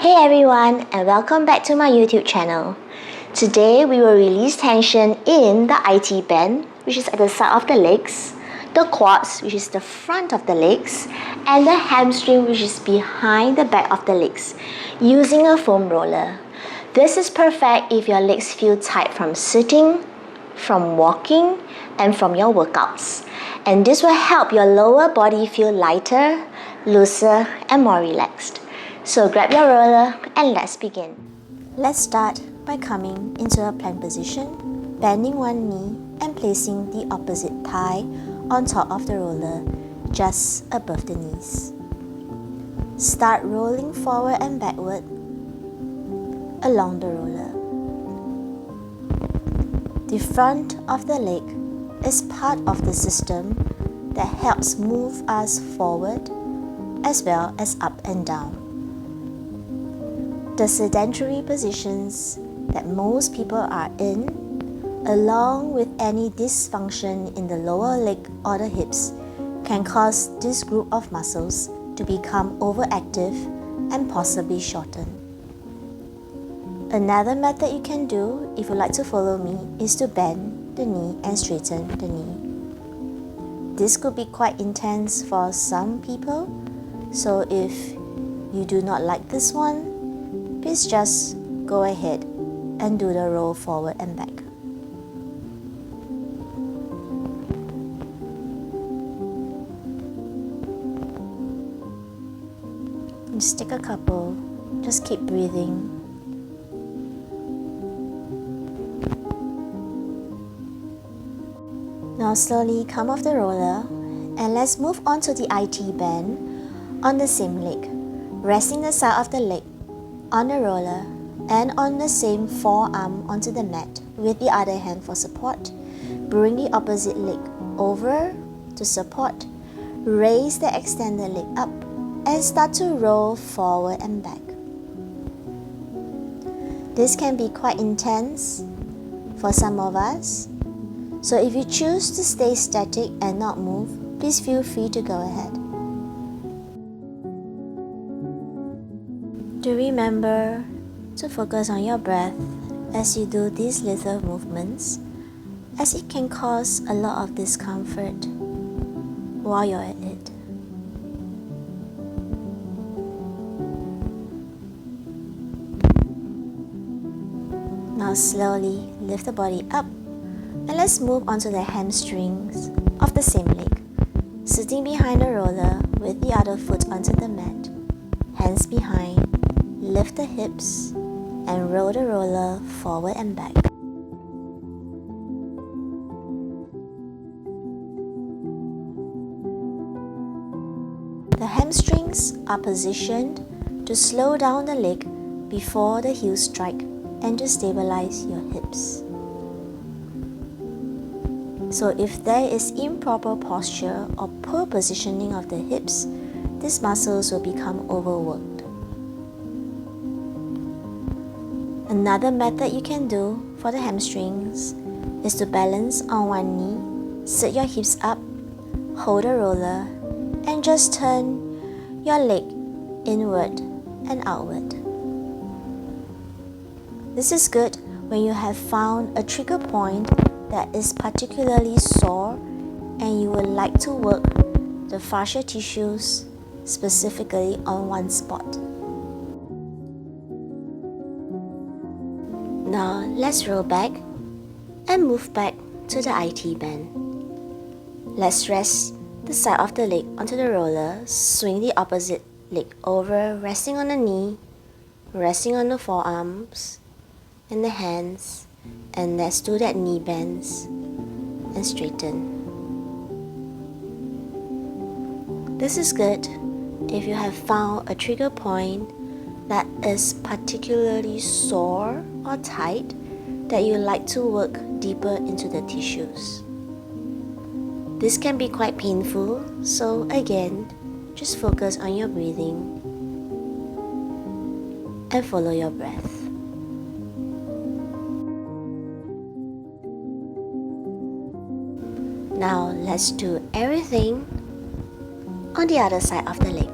Hey everyone, and welcome back to my YouTube channel. Today we will release tension in the IT band, which is at the side of the legs, the quads, which is the front of the legs, and the hamstring, which is behind the back of the legs, using a foam roller. This is perfect if your legs feel tight from sitting, from walking, and from your workouts. And this will help your lower body feel lighter, looser, and more relaxed. So grab your roller and let's begin. Let's start by coming into a plank position, bending one knee and placing the opposite thigh on top of the roller, just above the knees. Start rolling forward and backward along the roller. The front of the leg is part of the system that helps move us forward as well as up and down. The sedentary positions that most people are in, along with any dysfunction in the lower leg or the hips, can cause this group of muscles to become overactive and possibly shorten. Another method you can do, if you like to follow me, is to bend the knee and straighten the knee. This could be quite intense for some people, so if you do not like this one, please just go ahead and do the roll forward and back. Just take a couple, just keep breathing. Now slowly come off the roller and let's move on to the IT band on the same leg, resting the side of the leg on the roller and on the same forearm onto the mat with the other hand for support. Bring the opposite leg over to support. Raise the extended leg up and start to roll forward and back. This can be quite intense for some of us, so if you choose to stay static and not move, please feel free to go ahead. Do remember to focus on your breath as you do these little movements, as it can cause a lot of discomfort while you're at it. Now slowly lift the body up and let's move on to the hamstrings of the same leg. Sitting behind the roller with the other foot onto the mat, hands behind, lift the hips and roll the roller forward and back. The hamstrings are positioned to slow down the leg before the heels strike and to stabilize your hips. So if there is improper posture or poor positioning of the hips, these muscles will become overworked. Another method you can do for the hamstrings is to balance on one knee, sit your hips up, hold a roller, and just turn your leg inward and outward. This is good when you have found a trigger point that is particularly sore and you would like to work the fascial tissues specifically on one spot. Now let's roll back and move back to the IT band. Let's rest the side of the leg onto the roller, swing the opposite leg over, resting on the knee, resting on the forearms and the hands, and let's do that knee bends and straighten. This is good if you have found a trigger point that is particularly sore or tight that you like to work deeper into the tissues. This can be quite painful, so again, just focus on your breathing and follow your breath. Now let's do everything on the other side of the leg.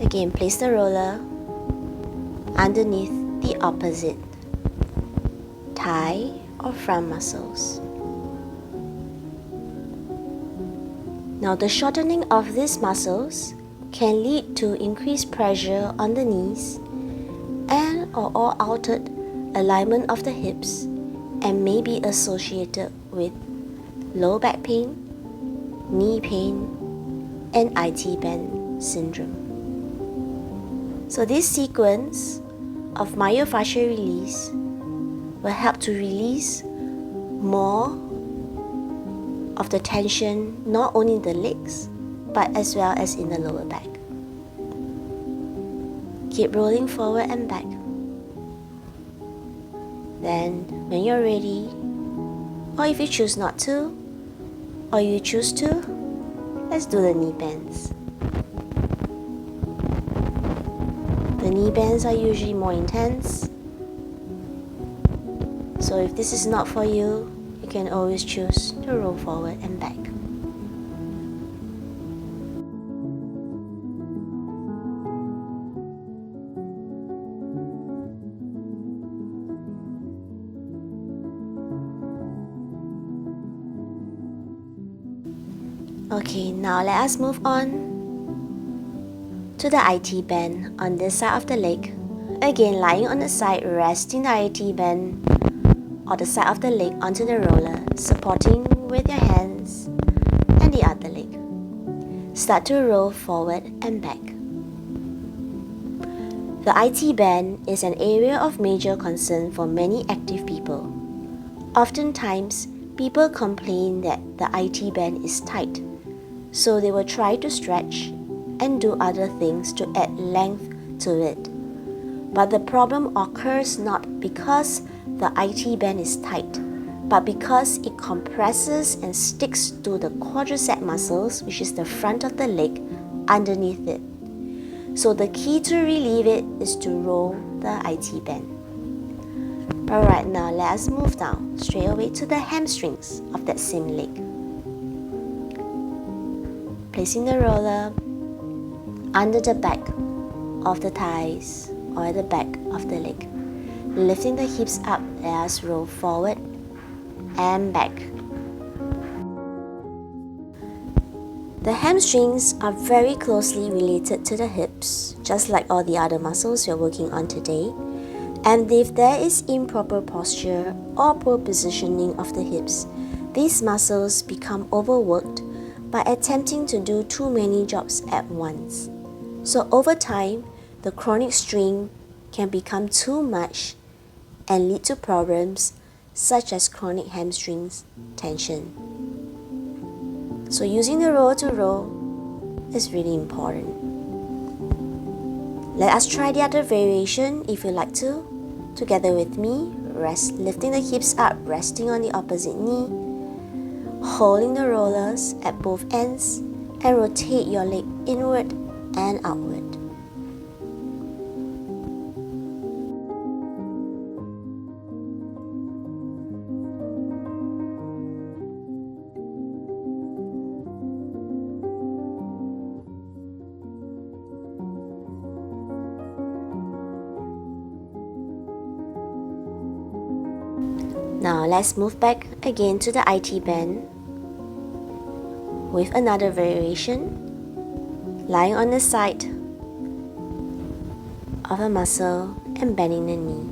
Again, place the roller underneath the opposite thigh or front muscles. Now the shortening of these muscles can lead to increased pressure on the knees and or altered alignment of the hips and may be associated with low back pain, knee pain, and IT band syndrome. So this sequence of myofascial release will help to release more of the tension not only in the legs but as well as in the lower back. Keep rolling forward and back. Then when you're ready, or if you choose not to, or you choose to, let's do the knee bends. The knee bends are usually more intense, so if this is not for you, you can always choose to roll forward and back. Okay, now let us move on to the IT bend on this side of the leg. Again, lying on the side, resting the IT bend or the side of the leg onto the roller, supporting with your hands and the other leg. Start to roll forward and back. The IT band is an area of major concern for many active people. Oftentimes, people complain that the IT band is tight, so they will try to stretch and do other things to add length to it. But the problem occurs not because the IT band is tight, but because it compresses and sticks to the quadricep muscles, which is the front of the leg, underneath it. So the key to relieve it is to roll the IT band. Alright, now let us move down straight away to the hamstrings of that same leg. Placing the roller under the back of the thighs or at the back of the leg. Lifting the hips up, let us roll forward and back. The hamstrings are very closely related to the hips, just like all the other muscles we're working on today. And if there is improper posture or poor positioning of the hips, these muscles become overworked by attempting to do too many jobs at once. So over time, the chronic strain can become too much and lead to problems such as chronic hamstrings tension. So using the roll to roll is really important. Let us try the other variation if you like to. Together with me, lifting the hips up, resting on the opposite knee, holding the rollers at both ends, and rotate your leg inward and outward. Now let's move back again to the IT bend with another variation. Lying on the side of a muscle and bending the knee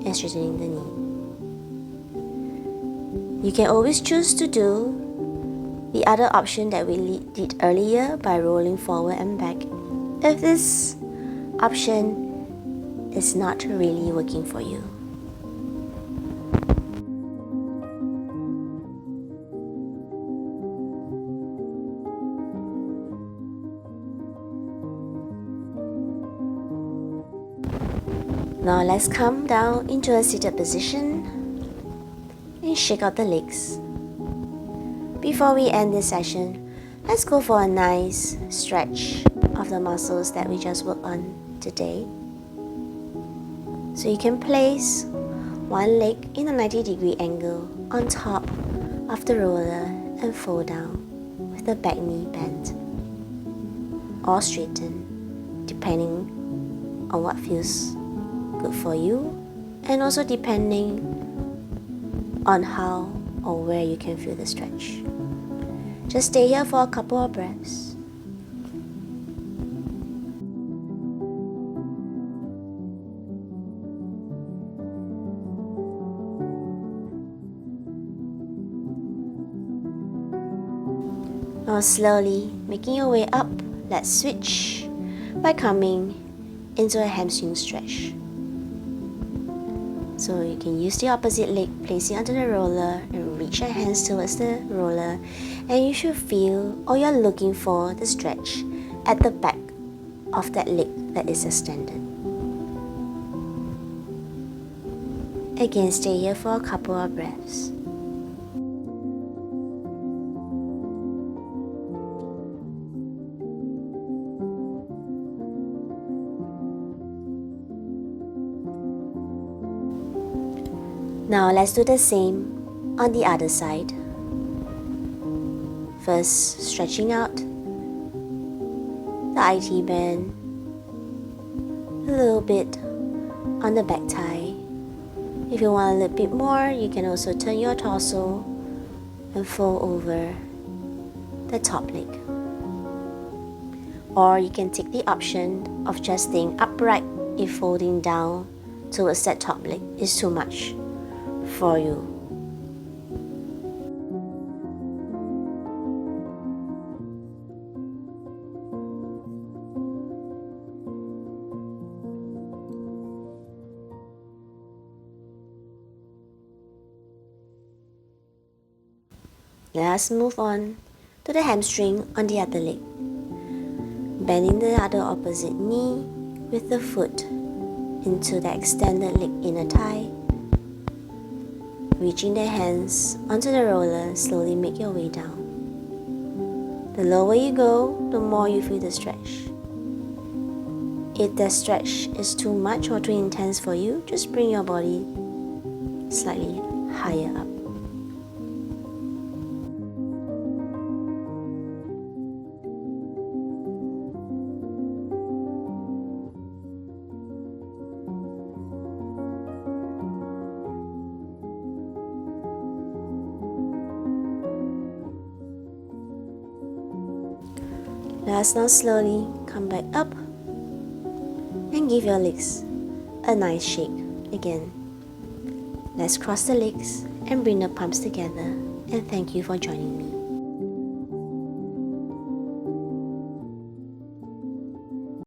and straightening the knee. You can always choose to do the other option that we did earlier by rolling forward and back if this option is not really working for you. Now let's come down into a seated position and shake out the legs. Before we end this session, let's go for a nice stretch of the muscles that we just worked on today. So you can place one leg in a 90-degree angle on top of the roller and fold down with the back knee bent or straightened, depending on what feels good for you, and also depending on how or where you can feel the stretch. Just stay here for a couple of breaths. Now slowly making your way up, let's switch by coming into a hamstring stretch. So you can use the opposite leg, place it onto the roller and reach your hands towards the roller, and you should feel or you're looking for the stretch at the back of that leg that is extended. Again, stay here for a couple of breaths. Now let's do the same on the other side. First, stretching out the IT band, a little bit on the back thigh. If you want a little bit more, you can also turn your torso and fold over the top leg. Or you can take the option of just staying upright if folding down towards that top leg is too much for you. Let's move on to the hamstring on the other leg. Bending the other opposite knee with the foot into the extended leg inner thigh. Reaching the hands onto the roller, slowly make your way down. The lower you go, the more you feel the stretch. If the stretch is too much or too intense for you, just bring your body slightly higher up. Let's now slowly come back up and give your legs a nice shake again. Let's cross the legs and bring the palms together, and thank you for joining me.